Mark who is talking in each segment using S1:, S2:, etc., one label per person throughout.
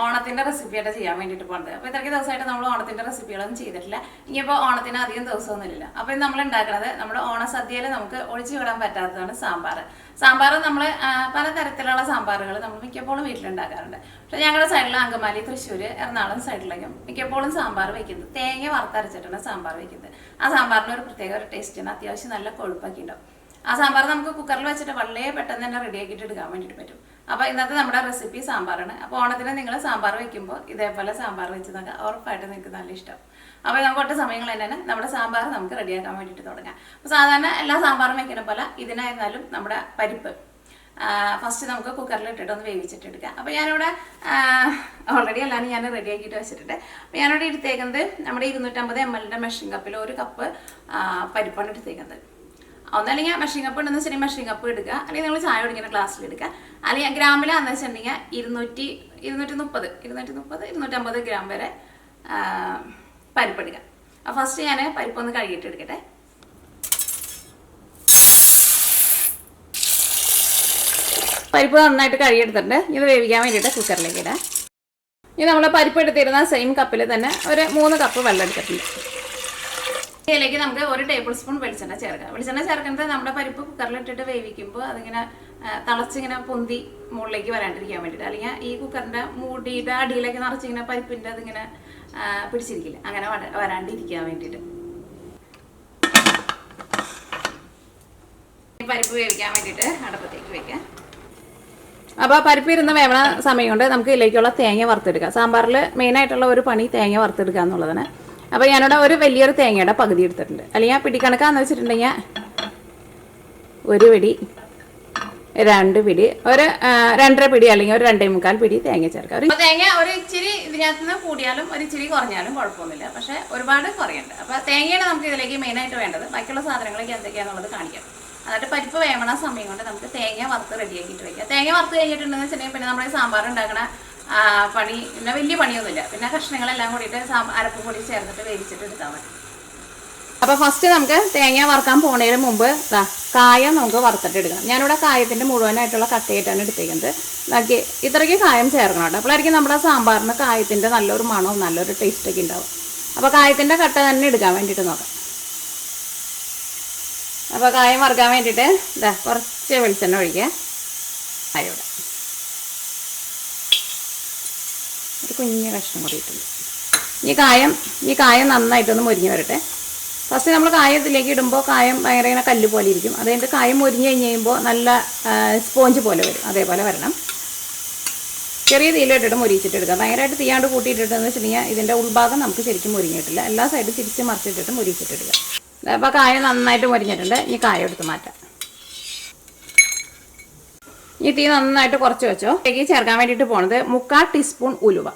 S1: ഓണത്തിന്റെ റെസിപ്പിയായിട്ട് ചെയ്യാൻ വേണ്ടിയിട്ട് പോകുന്നത്. അപ്പോൾ ഇത്രയ്ക്ക് ദിവസമായിട്ട് നമ്മൾ ഓണത്തിന്റെ റെസിപ്പികളൊന്നും ചെയ്തിട്ടില്ല. ഇനിയിപ്പോൾ ഓണത്തിന് അധികം ദിവസമൊന്നുമില്ല. അപ്പോൾ ഇത് നമ്മൾ ഉണ്ടാക്കുന്നത് നമ്മുടെ ഓണസദ്യയിൽ നമുക്ക് ഒഴിച്ചു വിടാൻ പറ്റാത്തതാണ് സാമ്പാർ. സാമ്പാർ നമ്മൾ പലതരത്തിലുള്ള സാമ്പാറുകൾ നമ്മൾ മിക്കപ്പോഴും വീട്ടിലുണ്ടാക്കാറുണ്ട്. പക്ഷേ ഞങ്ങളുടെ സൈഡിൽ അങ്കമാലി, തൃശ്ശൂർ, എറണാകുളം സൈഡിലേക്കും മിക്കപ്പോഴും സാമ്പാർ വയ്ക്കുന്നത് തേങ്ങ വറുത്തരച്ചിട്ടാണ് സാമ്പാർ വയ്ക്കുന്നത്. ആ സാമ്പാറിന് ഒരു പ്രത്യേക ഒരു ടേസ്റ്റാണ്. അത്യാവശ്യം നല്ല കൊഴുപ്പൊക്കെ ഉണ്ടാവും. ആ സാമ്പാർ നമുക്ക് കുക്കറിൽ വെച്ചിട്ട് വളരെ പെട്ടെന്ന് തന്നെ റെഡിയാക്കിയിട്ട് എടുക്കാൻ വേണ്ടിയിട്ട് പറ്റും. അപ്പോൾ ഇന്നത്തെ നമ്മുടെ റെസിപ്പി സാമ്പാറാണ്. അപ്പോൾ ഓണത്തിന് നിങ്ങൾ സാമ്പാർ വയ്ക്കുമ്പോൾ ഇതേപോലെ സാമ്പാർ വെച്ച് നോക്കുക, ഉറപ്പായിട്ട് നിങ്ങൾക്ക് നല്ല ഇഷ്ടം. അപ്പോൾ നമുക്ക് ഒട്ട സമയങ്ങൾ തന്നെ നമ്മുടെ സാമ്പാർ നമുക്ക് റെഡിയാക്കാൻ വേണ്ടിയിട്ട് തുടങ്ങാം. അപ്പോൾ സാധാരണ എല്ലാ സാമ്പാറും വയ്ക്കുന്ന പോലെ ഇതിനായിരുന്നാലും നമ്മുടെ പരിപ്പ് ഫസ്റ്റ് നമുക്ക് കുക്കറിൽ ഇട്ടിട്ട് ഒന്ന് വേവിച്ചിട്ടെടുക്കാം. അപ്പോൾ ഞാനിവിടെ ഓൾറെഡി എല്ലാം ഞാൻ റെഡിയാക്കിയിട്ട് വെച്ചിട്ടുണ്ട്. അപ്പോൾ ഞാനിവിടെ എടുത്തേക്കുന്നത് നമ്മുടെ 250 ml മെഷറിംഗ് കപ്പിൽ 1 കപ്പ് പരിപ്പാണ് എടുത്തേക്കുന്നത്. ഒന്നല്ലെങ്കിൽ മെഷറിംഗ് കപ്പ് ഉണ്ടെന്ന് വെച്ചിട്ടുണ്ടെങ്കിൽ മെഷറിംഗ് കപ്പ് എടുക്കുക, അല്ലെങ്കിൽ നിങ്ങൾ ചായ കുടിക്കുന്ന ഗ്ലാസ്സിൽ എടുക്കുക. അല്ലെങ്കിൽ ഗ്രാമിലാണെന്ന് വെച്ചിട്ടുണ്ടെങ്കിൽ 250 ഗ്രാം വരെ പരിപ്പ് എടുക്കുക. അപ്പോൾ ഫസ്റ്റ് ഞാൻ പരിപ്പൊന്ന് കഴുകിയിട്ട് എടുക്കട്ടെ. പരിപ്പ് നന്നായിട്ട് കഴുകിയെടുത്തിട്ടുണ്ട്. ഇത് വേവിക്കാൻ വേണ്ടിയിട്ട് കുക്കറിലേക്ക് ഇടാം. ഇനി നമ്മൾ പരിപ്പ് എടുത്തിരുന്ന സെയിം കപ്പിൽ തന്നെ ഒരു 3 കപ്പ് വെള്ളം എടുത്തിട്ടുണ്ട്. ഇതിലേക്ക് നമുക്ക് 1 ടേബിൾ സ്പൂൺ വെളിച്ചെണ്ണ ചേർക്കാം. വെളിച്ചെണ്ണ ചേർക്കുന്നത് നമ്മുടെ പരിപ്പ് കുക്കറിലിട്ടിട്ട് വേവിക്കുമ്പോൾ അതിങ്ങനെ തിളച്ചിങ്ങനെ പൊന്തി മുകളിലേക്ക് വരാണ്ടിരിക്കാൻ വേണ്ടിയിട്ട്. അല്ലെങ്കിൽ ഈ കുക്കറിൻ്റെ മൂടിയുടെ അടിയിലേക്ക് നിറച്ചിങ്ങനെ പരിപ്പിൻ്റെ അതിങ്ങനെ പിടിച്ചിരിക്കില്ല, അങ്ങനെ വരാണ്ടിരിക്കാൻ വേണ്ടിയിട്ട്. പരിപ്പ് വേവിക്കാൻ വേണ്ടിയിട്ട് അടുപ്പത്തേക്ക് വയ്ക്കാം. അപ്പോൾ പരിപ്പ് ഇരുന്ന് വേവണ സമയം കൊണ്ട് നമുക്ക് ഇതിലേക്കുള്ള തേങ്ങ വറുത്തെടുക്കാം. സാമ്പാറിൽ മെയിനായിട്ടുള്ള ഒരു പണി തേങ്ങ വറുത്തെടുക്കുക എന്നുള്ളതാണ്. അപ്പോൾ ഞാനിവിടെ ഒരു വലിയൊരു തേങ്ങയുടെ പകുതി എടുത്തിട്ടുണ്ട്. അല്ലെങ്കിൽ പിടിക്കണക്കാന്ന് വെച്ചിട്ടുണ്ടെങ്കിൽ 1 പിടി, 2 പിടി, ഒരു 2.5 പിടി അല്ലെങ്കിൽ ഒരു 2.25 പിടി തേങ്ങ ചേർക്കാം. തേങ്ങ ഒരു ഇച്ചിരി ഇതിനകത്ത് നിന്ന് കൂടിയാലും ഒരു ഇച്ചിരി കുറഞ്ഞാലും കുഴപ്പമൊന്നുമില്ല, പക്ഷേ ഒരുപാട് കുറയണ്ട. അപ്പോൾ തേങ്ങയാണ് നമുക്ക് ഇതിലേക്ക് മെയിനായിട്ട് വേണ്ടത്. ബാക്കിയുള്ള സാധനങ്ങളൊക്കെ എന്തൊക്കെയാണെന്നുള്ളത് കാണിക്കാം. എന്നിട്ട് പരിപ്പ് വേവണ സമയം കൊണ്ട് നമുക്ക് തേങ്ങ വറുത്ത് റെഡിയാക്കിയിട്ട് വയ്ക്കാം. തേങ്ങ വറുത്ത് കഴിഞ്ഞിട്ടുണ്ടെന്ന് വെച്ചിട്ടുണ്ടെങ്കിൽ പിന്നെ നമ്മുടെ സാമ്പാർ ഉണ്ടാക്കണ പണി പിന്നെ വലിയ പണിയൊന്നുമില്ല. പിന്നെ കഷ്ണങ്ങളെല്ലാം കൂടിയിട്ട് അരപ്പും കൂടി ചേർത്തിട്ട് വേവിച്ചിട്ട് എടുത്താൽ മതി. അപ്പോൾ ഫസ്റ്റ് നമുക്ക് തേങ്ങ വറുക്കാൻ പോണതിന് മുമ്പ് കായം നമുക്ക് വറുത്തിട്ട് എടുക്കണം. ഞാനിവിടെ കായത്തിൻ്റെ മുഴുവനായിട്ടുള്ള കട്ടയായിട്ടാണ് എടുത്തേക്കുന്നത്. ബാക്കി ഇത്രയ്ക്ക് കായം ചേർക്കണം കേട്ടോ. അപ്പോഴായിരിക്കും നമ്മുടെ സാമ്പാറിന് കായത്തിൻ്റെ നല്ലൊരു മണവും നല്ലൊരു ടേസ്റ്റൊക്കെ ഉണ്ടാവും. അപ്പോൾ കായത്തിൻ്റെ കട്ട തന്നെ എടുക്കാൻ വേണ്ടിയിട്ട് നോക്കാം. അപ്പോൾ കായം വറുക്കാൻ വേണ്ടിയിട്ട് കുറച്ച് വെളിച്ചെണ്ണ ഒഴിക്കുക. കായോടെ ഒരു കുഞ്ഞ് കഷ്ണം കൂടി ഇട്ടുണ്ട്. ഈ കായം നന്നായിട്ടൊന്ന് മൊരിഞ്ഞ് വരട്ടെ. ഫസ്റ്റ് നമ്മൾ കായം ഇതിലേക്ക് ഇടുമ്പോൾ കായം ഭയങ്കര ഇങ്ങനെ കല്ല് പോലെ ഇരിക്കും. അതുകൊണ്ട് കായം മൊരിഞ്ഞ് കഴിഞ്ഞ് കഴിയുമ്പോൾ നല്ല സ്പോഞ്ച് പോലെ വരും. അതേപോലെ വരണം. ചെറിയ തീയിലിട്ടിട്ട് മൊരിച്ചിട്ട് എടുക്കുക. ഭയങ്കരമായിട്ട് തീയാണ്ട് കൂട്ടിയിട്ടിട്ടെന്ന് വെച്ചിട്ടുണ്ടെങ്കിൽ ഇതിൻ്റെ ഉൾഭാഗം നമുക്ക് ശരിക്കും മൊരിഞ്ഞിട്ടില്ല. എല്ലാ സൈഡും തിരിച്ച് മറിച്ചിട്ടിട്ട് മൊരിച്ചിട്ടെടുക്കുക. അപ്പോൾ കായം നന്നായിട്ട് മൊരിഞ്ഞിട്ടുണ്ട്. ഈ കായം എടുത്ത് മാറ്റാം. ഈ തീ നന്നായിട്ട് കുറച്ച് വെച്ചോ. ഇതിലേക്ക് ചേർക്കാൻ വേണ്ടിയിട്ട് പോണത് 1/4 ടീസ്പൂൺ ഉലുവ.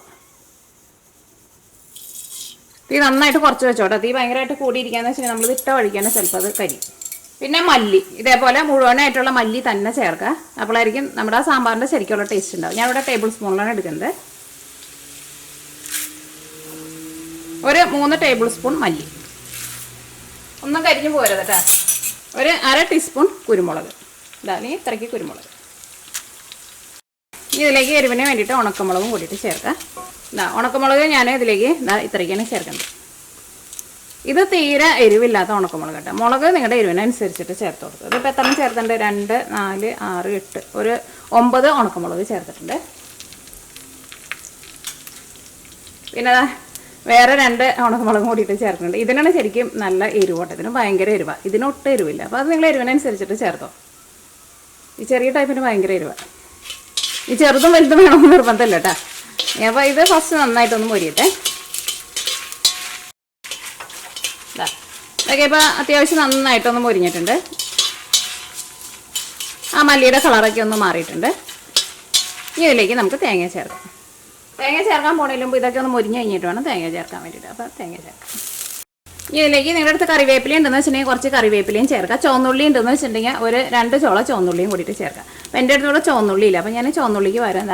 S1: തീ നന്നായിട്ട് കുറച്ച് വെച്ചോട്ടോ. തീ ഭയങ്കരമായിട്ട് കൂടിയിരിക്കാന്ന് വെച്ചാൽ നമ്മൾ ഇട്ട വഴിക്കാൻ ചിലപ്പോൾ അത് കരി. പിന്നെ മല്ലി, ഇതേപോലെ മുഴുവനായിട്ടുള്ള മല്ലി തന്നെ ചേർക്കുക. അപ്പോഴായിരിക്കും നമ്മുടെ ആ സാമ്പാറിൻ്റെ ശരിക്കുള്ള ടേസ്റ്റ് ഉണ്ടാവും. ഞാനിവിടെ ടേബിൾ സ്പൂണിലാണ് എടുക്കുന്നത്. ഒരു 3 ടേബിൾ സ്പൂൺ മല്ലി. ഒന്നും കരിഞ്ഞു പോരുത് കേട്ടോ. ഒരു 1/2 ടീസ്പൂൺ കുരുമുളക്. അല്ലെങ്കിൽ ഇത്രയ്ക്ക് കുരുമുളക്. ഇതിലേക്ക് എരിവിന് വേണ്ടിയിട്ട് ഉണക്കമുളകും കൂടിയിട്ട് ചേർക്കാം. ഉണക്കമുളക് ഞാൻ ഇതിലേക്ക് ഇത്രയ്ക്കാണ് ചേർക്കുന്നത്. ഇത് തീരെ എരിവില്ലാത്ത ഉണക്കമുളക് കേട്ടോ. മുളക് നിങ്ങളുടെ എരിവിനനുസരിച്ചിട്ട് ചേർത്ത് കൊടുക്കുക. ഇതിപ്പോൾ എത്ര ചേർത്തിട്ടുണ്ട്? 2, 4, 6, 8 ഒരു 9 ഉണക്കമുളക് ചേർത്തിട്ടുണ്ട്. പിന്നെ വേറെ 2 ഉണക്കമുളകും കൂടിയിട്ട് ചേർക്കുന്നുണ്ട്. ഇതിനാണ് ശരിക്കും നല്ല എരിവോട്ടെ. ഇതിന് ഭയങ്കര എരിവാണ്. ഇതിനൊട്ടും എരിവില്ല. അപ്പോൾ അത് നിങ്ങൾ എരിവിനനുസരിച്ചിട്ട് ചേർത്തോ. ഈ ചെറിയ ടൈപ്പിന് ഭയങ്കര എരിവാണ്. ഈ ചെറുതും വലുതും വേണമെന്ന് നിർബന്ധമില്ല കേട്ടോ. അപ്പോൾ ഇത് ഫസ്റ്റ് നന്നായിട്ടൊന്ന് മൊരിയട്ടെ. ഇതൊക്കെ ഇപ്പോൾ അത്യാവശ്യം നന്നായിട്ടൊന്ന് മൊരിഞ്ഞിട്ടുണ്ട്. ആ മല്ലിയുടെ കളറൊക്കെ ഒന്ന് മാറിയിട്ടുണ്ട്. ഇനി ഇതിലേക്ക് നമുക്ക് തേങ്ങ ചേർക്കാം. തേങ്ങ ചേർക്കാൻ പോണതിന് മുമ്പ് ഇതൊക്കെ ഒന്ന് മൊരിഞ്ഞ് കഴിഞ്ഞിട്ട് വേണം തേങ്ങ ചേർക്കാൻ വേണ്ടിയിട്ട്. അപ്പോൾ തേങ്ങ ചേർക്കാം. ഇനി ഇതിലേക്ക് നിങ്ങളുടെ അടുത്ത് കറിവേപ്പില ഉണ്ടെന്ന് വെച്ചിട്ടുണ്ടെങ്കിൽ കുറച്ച് കറിവേപ്പിലയും ചേർക്കാം. ചുവന്നുള്ളി ഉണ്ടെന്ന് വെച്ചിട്ടുണ്ടെങ്കിൽ ഒരു 2 ചോള ചുവന്നുള്ളിയും കൂടിയിട്ട് ചേർക്കാം. അപ്പോൾ എൻ്റെ അടുത്തൂടെ ചുവന്നുള്ളി ഇല്ല. അപ്പോൾ ഞാൻ ചുവന്നുള്ളിക്ക് വരാൻ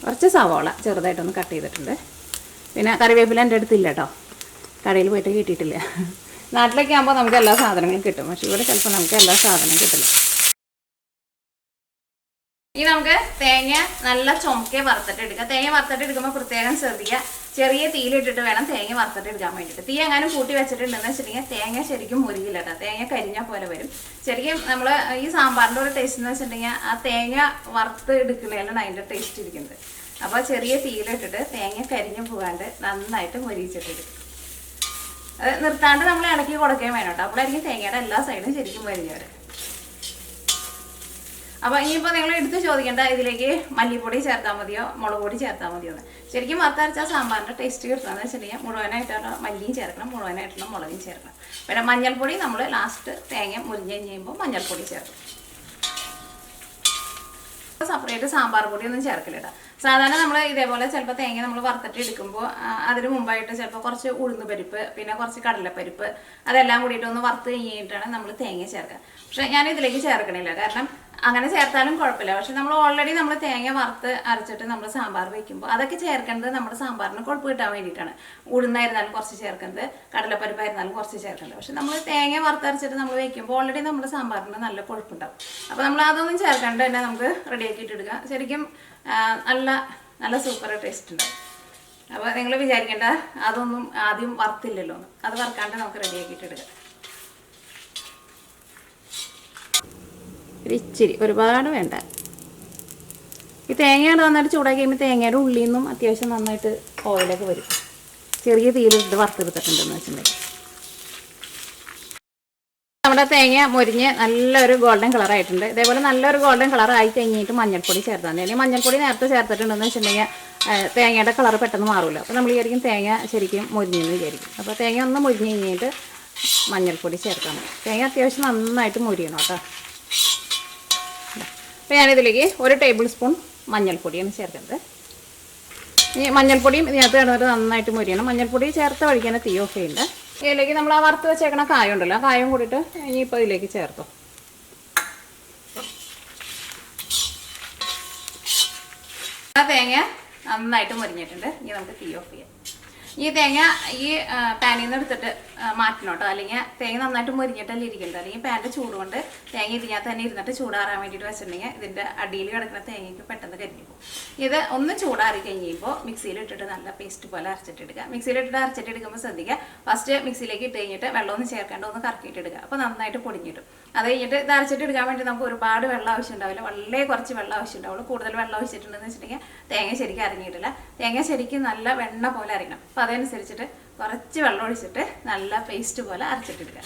S1: കുറച്ച് സവോള ചെറുതായിട്ടൊന്ന് കട്ട് ചെയ്തിട്ടുണ്ട്. പിന്നെ കറിവേപ്പില എൻ്റെ അടുത്തില്ല കേട്ടോ. കടയിൽ പോയിട്ട് കിട്ടിയിട്ടില്ല. നാട്ടിലൊക്കെ ആകുമ്പോൾ നമുക്ക് എല്ലാ സാധനങ്ങളും കിട്ടും. പക്ഷേ ഇവിടെ ചിലപ്പോൾ നമുക്ക് എല്ലാ സാധനവും കിട്ടില്ല. ഇനി നമുക്ക് തേങ്ങ നല്ല ചുമക്കെ വറുത്തിട്ട് എടുക്കാം. തേങ്ങ വറുത്തിട്ട് എടുക്കുമ്പോൾ പ്രത്യേകം ശ്രദ്ധിക്കുക, ചെറിയ തീയിലിട്ടിട്ട് വേണം തേങ്ങ വറുത്തിട്ട് എടുക്കാൻ വേണ്ടിയിട്ട്. തീ എങ്ങാനും കൂട്ടി വെച്ചിട്ടുണ്ടെന്ന് വെച്ചിട്ടുണ്ടെങ്കിൽ തേങ്ങ ശരിക്കും മുരികില്ല കേട്ടോ, തേങ്ങ കരിഞ്ഞ പോലെ വരും. ശരിക്കും നമ്മൾ ഈ സാമ്പാറിൻ്റെ ഒരു ടേസ്റ്റ് എന്ന് വെച്ചിട്ടുണ്ടെങ്കിൽ ആ തേങ്ങ വറുത്ത് എടുക്കുന്നതിലാണ് അതിൻ്റെ ടേസ്റ്റ് ഇരിക്കുന്നത്. അപ്പോൾ ചെറിയ തീയിലിട്ടിട്ട് തേങ്ങ കരിഞ്ഞു പോകാണ്ട് നന്നായിട്ട് മുരിച്ചിട്ടെടുക്കും. അത് നിർത്താണ്ട് നമ്മൾ ഇളക്കി കൊടുക്കുകയും വേണം കേട്ടോ, അപ്പോഴായിരിക്കും തേങ്ങയുടെ എല്ലാ സൈഡും ശരിക്കും മുരിഞ്ഞ് വരും. അപ്പോൾ ഇനിയിപ്പോൾ നിങ്ങൾ എടുത്ത് ചോദിക്കേണ്ട ഇതിലേക്ക് മല്ലിപ്പൊടി ചേർത്താൽ മതിയോ മുളക് പൊടി ചേർത്താൽ മതിയോ എന്ന്. ശരിക്കും വറുത്തരച്ചാൽ സാമ്പാറിൻ്റെ ടേസ്റ്റ് കിട്ടണമെന്ന് വെച്ചിട്ടുണ്ടെങ്കിൽ മുഴുവനായിട്ടുള്ള മല്ലിയും ചേർക്കണം, മുഴുവനായിട്ടുള്ള മുളകും ചേർക്കണം. പിന്നെ മഞ്ഞൾപ്പൊടി നമ്മൾ ലാസ്റ്റ് തേങ്ങ മുരിഞ്ഞ് കഴിയുമ്പോൾ മഞ്ഞൾപ്പൊടി ചേർക്കണം. സെപ്പറേറ്റ് സാമ്പാർ പൊടിയൊന്നും ചേർക്കില്ല കേട്ടോ. സാധാരണ നമ്മൾ ഇതേപോലെ ചിലപ്പോൾ തേങ്ങ നമ്മൾ വറുത്തിട്ട് എടുക്കുമ്പോൾ അതിന് മുമ്പായിട്ട് ചിലപ്പോൾ കുറച്ച് ഉഴുന്ന് പരിപ്പ് പിന്നെ കുറച്ച് കടലപ്പരിപ്പ് അതെല്ലാം കൂടിയിട്ട് ഒന്ന് വറുത്ത് കഴിഞ്ഞിട്ടാണ് നമ്മൾ തേങ്ങ ചേർക്കുക. പക്ഷേ ഞാൻ ഇതിലേക്ക് ചേർക്കണില്ല, കാരണം അങ്ങനെ ചേർത്താലും കുഴപ്പമില്ല. പക്ഷെ നമ്മൾ ഓൾറെഡി നമ്മൾ തേങ്ങ വറുത്ത് അരച്ചിട്ട് നമ്മൾ സാമ്പാർ വയ്ക്കുമ്പോൾ അതൊക്കെ ചേർക്കേണ്ടത് നമ്മുടെ സാമ്പാറിന് കുഴപ്പം കിട്ടാൻ വേണ്ടിയിട്ടാണ്. ഉഴുന്നായിരുന്നാലും കുറച്ച് ചേർക്കുന്നത്, കടലപ്പരിപ്പായിരുന്നാലും കുറച്ച് ചേർക്കേണ്ടത്. പക്ഷെ നമ്മൾ തേങ്ങ വറുത്തരച്ചിട്ട് നമ്മൾ വയ്ക്കുമ്പോൾ ഓൾറെഡി നമ്മുടെ സാമ്പാറിന് നല്ല കൊഴുപ്പുണ്ടാവും. അപ്പോൾ നമ്മൾ അതൊന്നും ചേർക്കാണ്ട് തന്നെ നമുക്ക് റെഡിയാക്കിയിട്ട് എടുക്കാം. ശരിക്കും നല്ല നല്ല സൂപ്പർ ടേസ്റ്റ് ഉണ്ടാവും. അപ്പോൾ നിങ്ങൾ വിചാരിക്കേണ്ട അതൊന്നും ആദ്യം വറുത്തില്ലല്ലോ, അത് വറുക്കാണ്ട് നമുക്ക് റെഡിയാക്കിയിട്ട് എടുക്കാം. ഇച്ചിരി, ഒരുപാട് വേണ്ട. ഈ തേങ്ങയാണ് നന്നായിട്ട് ചൂടാക്കി കഴിയുമ്പോൾ തേങ്ങയുടെ ഉള്ളിൽ നിന്നും അത്യാവശ്യം നന്നായിട്ട് ഓയിലൊക്കെ വരും. ചെറിയ തീയിലിട്ട് വറുത്തെടുത്തിട്ടുണ്ടെന്ന് വെച്ചിട്ടുണ്ടെങ്കിൽ നമ്മുടെ തേങ്ങ മുരിഞ്ഞ് നല്ലൊരു ഗോൾഡൻ കളറായിട്ടുണ്ട്. ഇതേപോലെ നല്ലൊരു ഗോൾഡൻ കളർ ആയി കഴിഞ്ഞിട്ട് മഞ്ഞൾപ്പൊടി ചേർത്താൽ മതി. അല്ലെങ്കിൽ മഞ്ഞൾപ്പൊടി നേരത്തെ ചേർത്തിട്ടുണ്ടെന്ന് വെച്ചിട്ടുണ്ടെങ്കിൽ തേങ്ങയുടെ കളർ പെട്ടെന്ന് മാറില്ല. അപ്പോൾ നമ്മൾ വിചാരിക്കും തേങ്ങ ശരിക്കും മുരിഞ്ഞെന്ന് വിചാരിക്കും. അപ്പോൾ തേങ്ങ ഒന്ന് മുരിഞ്ഞ് കഴിഞ്ഞിട്ട് മഞ്ഞൾപ്പൊടി ചേർത്താൽ മതി. തേങ്ങ അത്യാവശ്യം നന്നായിട്ട് മുരിയണം കേട്ടോ. അപ്പോൾ ഞാനിതിലേക്ക് 1 ടേബിൾ സ്പൂൺ മഞ്ഞൾപ്പൊടിയാണ് ചേർക്കുന്നത്. ഇനി മഞ്ഞൾപ്പൊടിയും ഇതിനകത്ത് കിടന്നിട്ട് നന്നായിട്ട് മുരിയണം. മഞ്ഞൾപ്പൊടി ചേർത്ത വഴിക്കാൻ തീ ഓഫ് ചെയ്യുന്നുണ്ട്. ഇതിലേക്ക് നമ്മൾ ആ വറുത്ത് വെച്ചേക്കണ കായം ഉണ്ടല്ലോ, ആ കായം കൂടിയിട്ട് ഇനിയിപ്പോൾ ഇതിലേക്ക് ചേർത്തോ. ആ തേങ്ങ നന്നായിട്ട് മുരിഞ്ഞിട്ടുണ്ട്. ഇനി നമുക്ക് തീ ഓഫ് ചെയ്യാം. ഈ തേങ്ങ ഈ പാനിൽ നിന്ന് എടുത്തിട്ട് മാറ്റണം കേട്ടോ, അല്ലെങ്കിൽ തേങ്ങ നന്നായിട്ട് മുരിഞ്ഞിട്ടല്ലേ ഇരിക്കുന്നത്. അല്ലെങ്കിൽ പാൻ്റെ ചൂട് കൊണ്ട് തേങ്ങ ഇതിനകത്ത് തന്നെ ഇരുന്നിട്ട് ചൂടാറാൻ വേണ്ടിയിട്ട് വെച്ചിട്ടുണ്ടെങ്കിൽ ഇതിൻ്റെ അടിയിൽ കിടക്കുന്ന തേങ്ങയ്ക്ക് പെട്ടെന്ന് കരിഞ്ഞു പോകും. ഇത് ഒന്ന് ചൂടാറി കഴിഞ്ഞപ്പോൾ മിക്സിയിൽ ഇട്ടിട്ട് നല്ല പേസ്റ്റ് പോലെ അരച്ചിട്ടെടുക്കുക. മിക്സിയിലിട്ടിട്ട് അരച്ചിട്ടെടുക്കുമ്പോൾ ശ്രദ്ധിക്കുക, ഫസ്റ്റ് മിക്സിയിലേക്ക് ഇട്ട് കഴിഞ്ഞിട്ട് വെള്ളമൊന്നും ചേർക്കേണ്ട, ഒന്ന് കറക്കിയിട്ടെടുക്കുക. അപ്പോൾ നന്നായിട്ട് പൊടിഞ്ഞിട്ടും. അത് കഴിഞ്ഞിട്ട് ഇത് അരച്ചിട്ടെടുക്കാൻ വേണ്ടി നമുക്ക് ഒരുപാട് വെള്ളം ആവശ്യം ഉണ്ടാവില്ല, വളരെ കുറച്ച് വെള്ളം ആവശ്യം ഉണ്ടാവുള്ളൂ. കൂടുതൽ വെള്ളം ഒഴിച്ചിട്ടുണ്ടെന്ന് വെച്ചിട്ടുണ്ടെങ്കിൽ തേങ്ങ ശരിക്കും അരങ്ങിയിട്ടില്ല. തേങ്ങ ശരിക്കും നല്ല വെണ്ണ പോലെ അരങ്ങണം. അപ്പോൾ അതനുസരിച്ചിട്ട് കുറച്ച് വെള്ളം ഒഴിച്ചിട്ട് നല്ല പേസ്റ്റ് പോലെ അരച്ചിട്ടെടുക്കുക.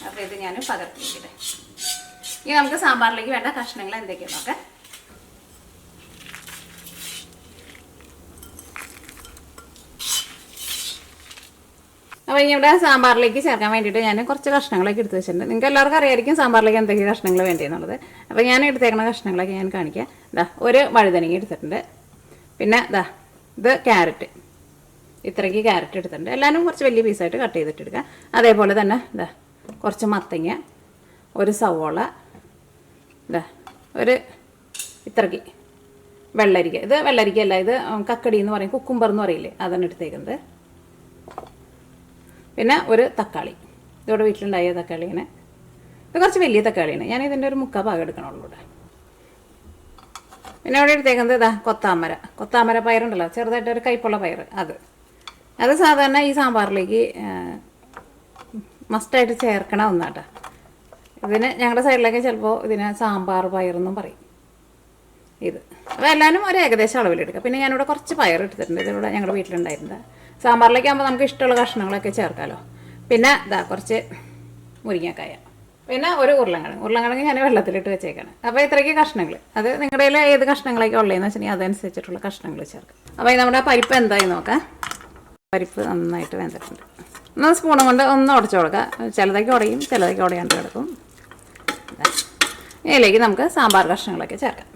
S1: അപ്പോൾ ഇത് ഞാൻ പകർത്തിയിട്ടെ ഇനി നമുക്ക് സാമ്പാറിലേക്ക് വേണ്ട കഷ്ണങ്ങൾ എന്തൊക്കെയാണ് നോക്കാം. അപ്പോൾ ഇനി ഇവിടെ സാമ്പാറിലേക്ക് ചേർക്കാൻ വേണ്ടിയിട്ട് ഞാൻ കുറച്ച് കഷ്ണങ്ങളൊക്കെ എടുത്ത് വെച്ചിട്ടുണ്ട്. നിങ്ങൾക്ക് എല്ലാവർക്കും അറിയായിരിക്കും സാമ്പാറിലേക്ക് എന്തൊക്കെ കഷ്ണങ്ങൾ വേണ്ടിയെന്നുള്ളത്. അപ്പോൾ ഞാൻ എടുത്തേക്കുന്ന കഷ്ണങ്ങളൊക്കെ ഞാൻ കാണിക്കാം. ഇതാ ഒരു വഴുതനങ്ങ എടുത്തിട്ടുണ്ട്. പിന്നെ ഇതാ ഇത് ക്യാരറ്റ്, ഇത്രയ്ക്ക് ക്യാരറ്റ് എടുത്തിട്ടുണ്ട്. എല്ലാവരും കുറച്ച് വലിയ പീസായിട്ട് കട്ട് ചെയ്തിട്ടെടുക്കുക. അതേപോലെ തന്നെ ഇതാ കുറച്ച് മത്തങ്ങ, ഒരു സവോള, ഇതാ ഒരു ഇത്രയ്ക്ക് വെള്ളരിക്ക. ഇത് വെള്ളരിക്കല്ല, ഇത് കക്കടി എന്ന് പറയും, കുക്കുംബർ എന്ന് പറയില്ലേ, അതാണ് എടുത്തേക്കുന്നത്. പിന്നെ ഒരു തക്കാളി, ഇതോടെ വീട്ടിലുണ്ടായ തക്കാളി. ഇങ്ങനെ ഇത് കുറച്ച് വലിയ തക്കാളിയാണ്, ഞാൻ ഇതിൻ്റെ ഒരു 3/4 ഭാഗം എടുക്കണുള്ളൂ ഇവിടെ. പിന്നെ അവിടെ എടുത്തേക്കുന്നത് ഇതാ കൊത്താമര പയറുണ്ടല്ലോ, ചെറുതായിട്ട് ഒരു കയ്പുള്ള പയർ. അത് സാധാരണ ഈ സാമ്പാറിലേക്ക് മസ്റ്റായിട്ട് ചേർക്കണ ഒന്നാട്ടോ. ഇതിന് ഞങ്ങളുടെ സൈഡിലൊക്കെ ചിലപ്പോൾ ഇതിനെ സാമ്പാർ പയറെന്നും പറയും. ഇത് അപ്പോൾ എല്ലാവരും ഒരു ഏകദേശം അളവിലെടുക്കുക. പിന്നെ ഞാനിവിടെ കുറച്ച് പയർ എടുത്തിട്ടുണ്ട്, ഇതിലൂടെ ഞങ്ങളുടെ വീട്ടിലുണ്ടായിരുന്നത്. സാമ്പാറിലേക്ക് ആകുമ്പോൾ നമുക്ക് ഇഷ്ടമുള്ള കഷ്ണങ്ങളൊക്കെ ചേർക്കാമല്ലോ. പിന്നെ ഇതാ കുറച്ച് മുരിങ്ങക്കായ, പിന്നെ ഒരു ഉരുളക്കിഴങ്ങ് ഞാൻ വെള്ളത്തിലിട്ട് വെച്ചേക്കാണ്. അപ്പോൾ ഇത്രയ്ക്ക് കഷ്ണങ്ങൾ, അത് നിങ്ങളുടെ കയ്യിൽ ഏത് കഷ്ണങ്ങളൊക്കെ ഉള്ളതെന്ന് വെച്ചിട്ടുണ്ടെങ്കിൽ അതനുസരിച്ചിട്ടുള്ള കഷ്ണങ്ങൾ ചേർക്കാം. അപ്പോൾ നമ്മുടെ പരിപ്പ് എന്തായി നോക്കാം. പരിപ്പ് നന്നായിട്ട് വെന്തിട്ടുണ്ട്. ഒന്ന് സ്പൂണും കൊണ്ട് ഒന്ന് ഉടച്ചു കൊടുക്കുക. ചിലതൊക്കെ ഉടയും, ചിലതൊക്കെ ഉടയാണ്ട് കിടക്കും. ഇതിലേക്ക് നമുക്ക് സാമ്പാർ കഷ്ണങ്ങളൊക്കെ ചേർക്കാം.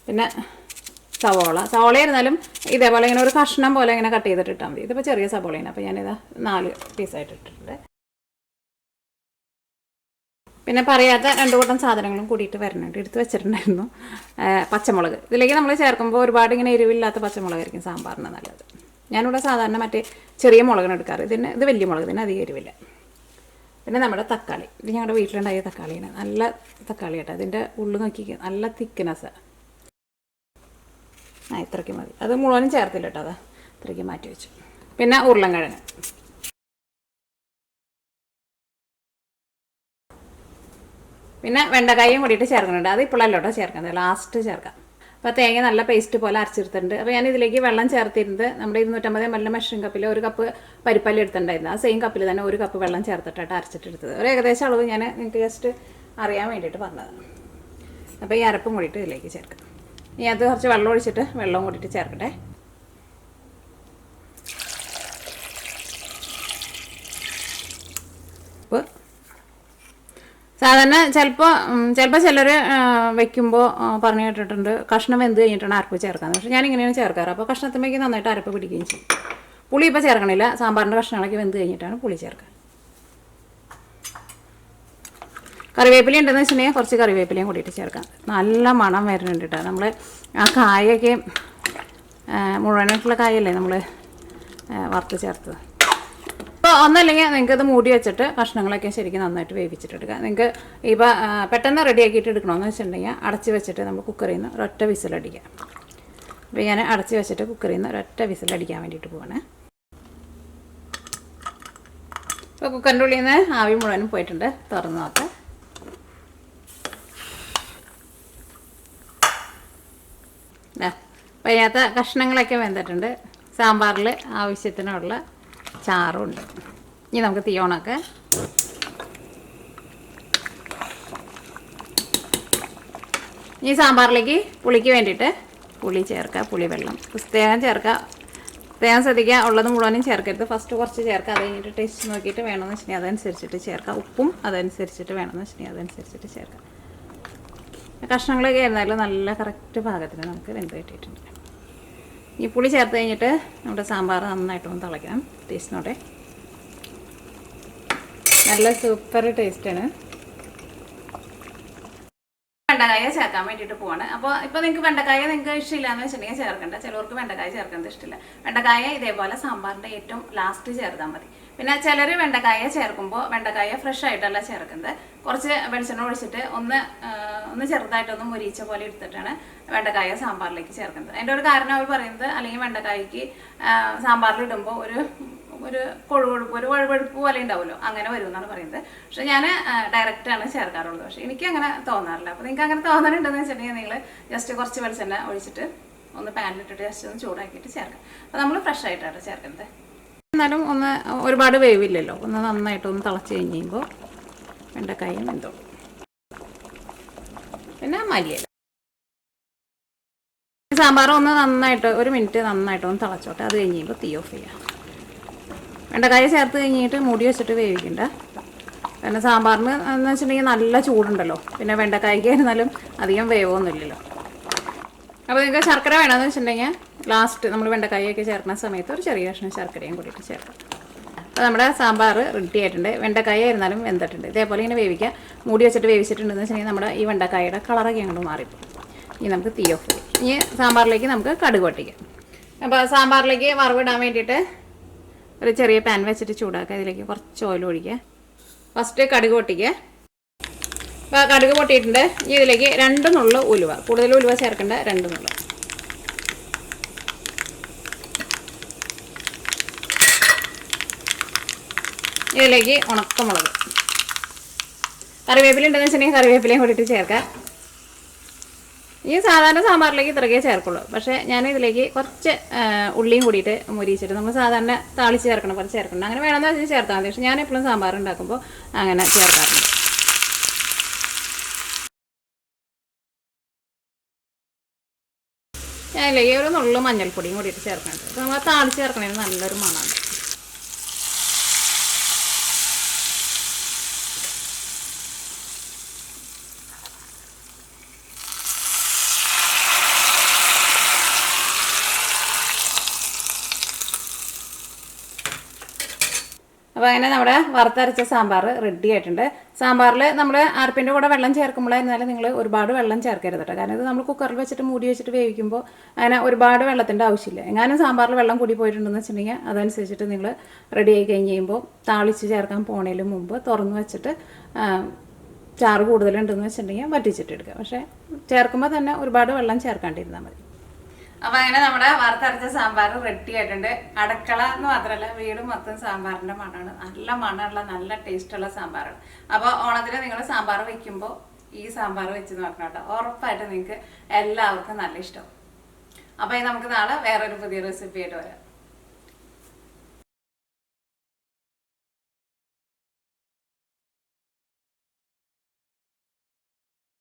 S1: പിന്നെ സവോളയായിരുന്നാലും ഇതേപോലെ ഇങ്ങനെ ഒരു കഷ്ണം പോലെ ഇങ്ങനെ കട്ട് ചെയ്തിട്ട് ഇട്ടാൽ മതി. ഇതിപ്പോൾ ചെറിയ സവോളയാണ്, അപ്പോൾ ഞാനിത് 4 പീസായിട്ട് ഇട്ടിട്ടുണ്ട്. പിന്നെ പറയാത്ത 2 കൂട്ടം സാധനങ്ങളും കൂടിയിട്ട് വരണുണ്ട്, എടുത്ത് വെച്ചിട്ടുണ്ടായിരുന്നു. പച്ചമുളക് ഇതിലേക്ക് നമ്മൾ ചേർക്കുമ്പോൾ ഒരുപാട് ഇങ്ങനെ എരിവില്ലാത്ത പച്ചമുളകായിരിക്കും സാമ്പാറിന് നല്ലത്. ഞാനിവിടെ സാധാരണ മറ്റേ ചെറിയ മുളകാണ് എടുക്കാറ്. ഇത് വലിയ മുളക്, ഇതിന് അധികം എരിവില്ല. പിന്നെ നമ്മുടെ തക്കാളി, ഇത് ഞങ്ങളുടെ വീട്ടിലുണ്ടായ തക്കാളിയാണ്. നല്ല തക്കാളി കേട്ടോ, അതിൻ്റെ ഉള്ളു നോക്കിക്കുക, നല്ല തിക്നെസ്. ഇത്രയ്ക്ക് മതി. അത് മുഴുവനും ചേർത്തില്ല കേട്ടോ, അത് ഇത്രയ്ക്ക് മാറ്റി വെച്ചു. പിന്നെ ഉരുളൻകിഴങ്ങ്, പിന്നെ വെണ്ടക്കായും കൂടിയിട്ട് ചേർക്കുന്നുണ്ട്. അത് ഇപ്പോഴല്ലോ കേട്ടോ ചേർക്കുന്നത്, ലാസ്റ്റ് ചേർക്കാം. അപ്പോൾ തേങ്ങ നല്ല പേസ്റ്റ് പോലെ അരച്ചെടുത്തിട്ടുണ്ട്. അപ്പോൾ ഞാൻ ഇതിലേക്ക് വെള്ളം ചേർത്തിരുന്നത് നമ്മുടെ 250 ml മെഷറിംഗ് കപ്പിൽ 1 കപ്പ് പരിപ്പല്ലി എടുത്തിട്ടുണ്ടായിരുന്നു. ആ സെയിം കപ്പിൽ തന്നെ 1 കപ്പ് വെള്ളം ചേർത്തിട്ടാണ് അരച്ചിട്ടെടുത്തത്. ഒരു ഏകദേശം അളവ് ഞാൻ നിങ്ങൾക്ക് ജസ്റ്റ് അറിയാൻ വേണ്ടിയിട്ട് പറഞ്ഞതാണ്. അപ്പോൾ ഈ അരപ്പും കൂടിയിട്ട് ഇതിലേക്ക് ചേർക്കാം. ഇനി അത് കുറച്ച് വെള്ളം ഒഴിച്ചിട്ട് വെള്ളം കൂടിയിട്ട് ചേർക്കട്ടെ. ഉപ്പ് സാധാരണ ചിലപ്പോൾ ചിലർ വെക്കുമ്പോൾ പറഞ്ഞു കേട്ടിട്ടുണ്ട് കഷ്ണം വെന്ത് കഴിഞ്ഞിട്ടാണ് അരപ്പ് ചേർക്കാമെന്ന്. പക്ഷേ ഞാനിങ്ങനെയാണ് ചേർക്കാറ്. അപ്പോൾ കഷ്ണത്തുമ്പോഴേക്ക് നന്നായിട്ട് അരപ്പ് പിടിക്കുകയും ചെയ്യും. പുളി ഇപ്പോൾ ചേർക്കണില്ല, സാമ്പാറിൻ്റെ കഷ്ണങ്ങളൊക്കെ വെന്ത് കഴിഞ്ഞിട്ടാണ് പുളി ചേർക്കുക. കറിവേപ്പില ഉണ്ടെന്ന് വെച്ചിട്ടുണ്ടെങ്കിൽ കുറച്ച് കറിവേപ്പിലയും കൂടിയിട്ട് ചേർക്കാം. നല്ല മണം വരുന്നുണ്ട് കേട്ടോ. നമ്മൾ ആ കായൊക്കെ മുഴുവനായിട്ടുള്ള കായല്ലേ നമ്മൾ വറുത്ത് ചേർത്തത്. അപ്പോൾ ഒന്നല്ലെങ്കിൽ നിങ്ങൾക്കത് മൂടി വെച്ചിട്ട് കഷ്ണങ്ങളൊക്കെ ശരിക്കും നന്നായിട്ട് വേവിച്ചിട്ടെടുക്കുക. നിങ്ങൾക്ക് ഇപ്പോൾ പെട്ടെന്ന് റെഡിയാക്കിയിട്ട് എടുക്കണമെന്ന് വെച്ചിട്ടുണ്ടെങ്കിൽ അടച്ച് വെച്ചിട്ട് നമ്മൾ കുക്കറിൽ നിന്ന് ഒരൊറ്റ വിസിലടിക്കാം. അപ്പോൾ ഞാൻ അടച്ച് വെച്ചിട്ട് കുക്കറിൽ നിന്ന് ഒരൊറ്റ വിസിലടിക്കാൻ വേണ്ടിയിട്ട് പോവാണ്. ഇപ്പോൾ കുക്കറിൻ്റെ ഉള്ളിൽ നിന്ന് ആവി മുഴുവനും പോയിട്ടുണ്ട്. തുറന്ന് നോക്കാം. അപ്പോൾ അതിനകത്ത് കഷ്ണങ്ങളൊക്കെ വെന്തിട്ടുണ്ട്. സാമ്പാറിൽ ആവശ്യത്തിനുള്ള ചാറുണ്ട്. ഇനി നമുക്ക് തീ ഓണാക്കാം. ഈ സാമ്പാറിലേക്ക് പുളിക്ക് വേണ്ടിയിട്ട് പുളി ചേർക്കുക, പുളി വെള്ളം പ്രത്യേകം ചേർക്കുക. പ്രത്യേകം ശ്രദ്ധിക്കുക, ഉള്ളത് മുഴുവനും ചേർക്കരുത്. ഫസ്റ്റ് കുറച്ച് ചേർക്കുക, അത് കഴിഞ്ഞിട്ട് ടേസ്റ്റ് നോക്കിയിട്ട് വേണമെന്ന് വെച്ചിട്ടുണ്ടെങ്കിൽ അതനുസരിച്ചിട്ട് ചേർക്കുക. ഉപ്പും അതനുസരിച്ചിട്ട് വേണമെന്ന് വെച്ചിട്ടുണ്ടെങ്കിൽ അതനുസരിച്ചിട്ട് ചേർക്കുക. കഷ്ണങ്ങളൊക്കെ ആയിരുന്നാലും നല്ല കറക്റ്റ് പാകത്തിന് നമുക്ക് വെന്ത് കിട്ടിയിട്ടുണ്ട്. ഈ പുളി ചേർത്ത് കഴിഞ്ഞിട്ട് നമ്മുടെ സാമ്പാർ നന്നായിട്ടൊന്ന് തിളയ്ക്കണം. ടേസ്റ്റിനോടെ നല്ല സൂപ്പർ ടേസ്റ്റാണ്. വെണ്ടക്കായ ചേർക്കാൻ വേണ്ടിയിട്ട് പോവാണ്. അപ്പോൾ ഇപ്പോൾ നിങ്ങൾക്ക് വെണ്ടക്കായ നിങ്ങൾക്ക് ഇഷ്ടമില്ലാന്ന് വെച്ചിട്ടുണ്ടെങ്കിൽ ചേർക്കണ്ട. ചിലവർക്ക് വെണ്ടക്കായ ചേർക്കുന്നത് ഇഷ്ടമില്ല. വെണ്ടക്കായ ഇതേപോലെ സാമ്പാറിൻ്റെ ഏറ്റവും ലാസ്റ്റ് ചേർത്താൽ മതി. പിന്നെ ചിലർ വെണ്ടക്കായ ചേർക്കുമ്പോൾ വെണ്ടക്കായ ഫ്രഷ് ആയിട്ടല്ല ചേർക്കുന്നത്. കുറച്ച് വെളിച്ചെണ്ണ ഒഴിച്ചിട്ട് ഒന്ന് ചെറുതായിട്ടൊന്ന് മുരിച്ച പോലെ എടുത്തിട്ടാണ് വെണ്ടക്കായ സാമ്പാറിലേക്ക് ചേർക്കുന്നത്. അതിൻ്റെ ഒരു കാരണം അവർ പറയുന്നത്, അല്ലെങ്കിൽ വെണ്ടക്കായ്ക്ക് സാമ്പാറിൽ ഇടുമ്പോൾ ഒരു വഴുവഴുപ്പ് പോലെ ഉണ്ടാവുമല്ലോ, അങ്ങനെ വരും എന്നാണ് പറയുന്നത്. പക്ഷെ ഞാൻ ഡയറക്റ്റാണ് ചേർക്കാറുള്ളത്. പക്ഷേ എനിക്ക് അങ്ങനെ തോന്നാറില്ല. അപ്പോൾ നിങ്ങൾക്ക് അങ്ങനെ തോന്നാറുണ്ടെന്ന് വെച്ചിട്ടുണ്ടെങ്കിൽ നിങ്ങൾ ജസ്റ്റ് കുറച്ച് വെളിച്ചെണ്ണ ഒഴിച്ചിട്ട് ഒന്ന് പാനിലിട്ടിട്ട് ജസ്റ്റ് ഒന്ന് ചൂടാക്കിയിട്ട് ചേർക്കാം. അപ്പോൾ നമ്മൾ ഫ്രഷ് ആയിട്ടാണ് ചേർക്കുന്നത്. എന്നാലും ഒരുപാട് വേവില്ലല്ലോ, ഒന്ന് നന്നായിട്ടൊന്ന് തിളച്ച് കഴിയുമ്പോൾ വെണ്ടക്കായും വെന്തോളും. പിന്നെ മല്ലിയില. സാമ്പാർ ഒന്ന് നന്നായിട്ട് 1 മിനിറ്റ് നന്നായിട്ടൊന്ന് തിളച്ചോട്ടെ. അത് കഴിയുമ്പോൾ തീ ഓഫ് ചെയ്യാം. വെണ്ടക്കായ ചേർത്ത് കഴിഞ്ഞിട്ട് മൂടി വെച്ചിട്ട് വേവിക്കണ്ട. കാരണം സാമ്പാറിന് എന്ന് വെച്ചിട്ടുണ്ടെങ്കിൽ നല്ല ചൂടുണ്ടല്ലോ. പിന്നെ വെണ്ടക്കായ്ക്ക് ആയിരുന്നാലും അധികം വേവൊന്നുമില്ലല്ലോ. അപ്പോൾ നിങ്ങൾക്ക് ശർക്കര വേണമെന്ന് വെച്ചിട്ടുണ്ടെങ്കിൽ ലാസ്റ്റ് നമ്മൾ വെണ്ടക്കായൊക്കെ ചേർക്കുന്ന സമയത്ത് ഒരു ചെറിയ കഷ്ണം ശർക്കരയും കൂടിയിട്ട് ചേർക്കാം. അപ്പോൾ നമ്മുടെ സാമ്പാർ റെഡി ആയിട്ടുണ്ട്. വെണ്ടക്കായ ആയിരുന്നാലും വെന്തിട്ടുണ്ട്. ഇതേപോലെ ഇങ്ങനെ വേവിക്കുക. മൂടി വെച്ചിട്ട് വേവിച്ചിട്ടുണ്ടെന്ന് വെച്ചിട്ടുണ്ടെങ്കിൽ നമ്മുടെ ഈ വെണ്ടക്കായയുടെ കളറൊക്കെ അങ്ങോട്ട് മാറിപ്പോകും. ഇനി നമുക്ക് തീ ഓഫ് ചെയ്യാം. ഇനി സാമ്പാറിലേക്ക് നമുക്ക് കടുക് പൊട്ടിക്കാം. അപ്പോൾ സാമ്പാറിലേക്ക് വറവിടാൻ വേണ്ടിയിട്ട് ഒരു ചെറിയ പാൻ വെച്ചിട്ട് ചൂടാക്കുക. ഇതിലേക്ക് കുറച്ച് ഓയിൽ ഒഴിക്കുക. ഫസ്റ്റ് കടുക് പൊട്ടിക്കുക. അപ്പോൾ കടുക് പൊട്ടിയിട്ടുണ്ട്. ഇനി ഇതിലേക്ക് 2 നുള്ള് ഉലുവ, കൂടുതൽ ഉലുവ ചേർക്കേണ്ട, 2 നുള്ള്. ഇതിലേക്ക് ഉണക്കമുളക്, കറിവേപ്പില ഉണ്ടെന്ന് വെച്ചിട്ടുണ്ടെങ്കിൽ കറിവേപ്പിലയും കൂടിയിട്ട് ചേർക്കാം. ഈ സാധാരണ സാമ്പാറിലേക്ക് ഇത്രയൊക്കെ ചേർക്കുള്ളൂ. പക്ഷേ ഞാൻ ഇതിലേക്ക് കുറച്ച് ഉള്ളിയും കൂടിയിട്ട് മുരിച്ചിട്ട് നമ്മൾ സാധാരണ താളിച്ച് ചേർക്കണം, കുറച്ച് ചേർക്കണം. അങ്ങനെ വേണമെന്ന് വെച്ചാൽ ചേർത്താൽ മതി. പക്ഷേ ഞാൻ എപ്പോഴും സാമ്പാർ ഉണ്ടാക്കുമ്പോൾ അങ്ങനെ ചേർക്കാറുണ്ട്. ഞാൻ ഇതിലേക്ക് ഒരു നുള്ളു മഞ്ഞൾപ്പൊടിയും കൂടിയിട്ട് ചേർക്കുന്നുണ്ട്. അപ്പോൾ നമ്മൾ താളിച്ച് ചേർക്കണതിന് നല്ലൊരു മണമാണ്. അപ്പോൾ അങ്ങനെ നമ്മുടെ വറുത്തരച്ച സാമ്പാർ റെഡി ആയിട്ടുണ്ട്. സാമ്പാറിൽ നമ്മൾ അരപ്പിൻ്റെ കൂടെ വെള്ളം ചേർക്കുമ്പോഴായിരുന്നാലും നിങ്ങൾ ഒരുപാട് വെള്ളം ചേർക്കരുത് കേട്ടോ. കാരണം ഇത് നമ്മൾ കുക്കറിൽ വെച്ചിട്ട് മൂടി വെച്ചിട്ട് വേവിക്കുമ്പോൾ അങ്ങനെ ഒരുപാട് വെള്ളത്തിൻ്റെ ആവശ്യമില്ല. എങ്ങാനും സാമ്പാറിൽ വെള്ളം കൂടി പോയിട്ടുണ്ടെന്ന് വെച്ചിട്ടുണ്ടെങ്കിൽ അതനുസരിച്ചിട്ട് നിങ്ങൾ റെഡി ആയി കഴിഞ്ഞ് കഴിയുമ്പോൾ താളിച്ച് ചേർക്കാൻ പോണേലും മുമ്പ് തുറന്ന് വെച്ചിട്ട് ചാറ് കൂടുതലുണ്ടെന്ന് വെച്ചിട്ടുണ്ടെങ്കിൽ വറ്റിച്ചിട്ട് എടുക്കുക. പക്ഷേ ചേർക്കുമ്പോൾ തന്നെ ഒരുപാട് വെള്ളം ചേർക്കാണ്ടിരുന്നാൽ മതി. അപ്പോൾ അങ്ങനെ നമ്മുടെ വറുത്തരച്ച സാമ്പാർ റെഡി ആയിട്ടുണ്ട്. അടുക്കള എന്ന് മാത്രമല്ല വീട് മൊത്തം സാമ്പാറിൻ്റെ മണമാണ്. നല്ല മണമുള്ള നല്ല ടേസ്റ്റുള്ള സാമ്പാറാണ്. അപ്പോൾ ഓണത്തിന് നിങ്ങൾ സാമ്പാർ വെക്കുമ്പോൾ ഈ സാമ്പാർ വെച്ച് നോക്കണം കേട്ടോ. ഉറപ്പായിട്ട് നിങ്ങൾക്ക് എല്ലാവർക്കും നല്ല ഇഷ്ടം. അപ്പോൾ നമുക്ക് നാളെ വേറൊരു പുതിയ റെസിപ്പി ആയിട്ട് വരാം.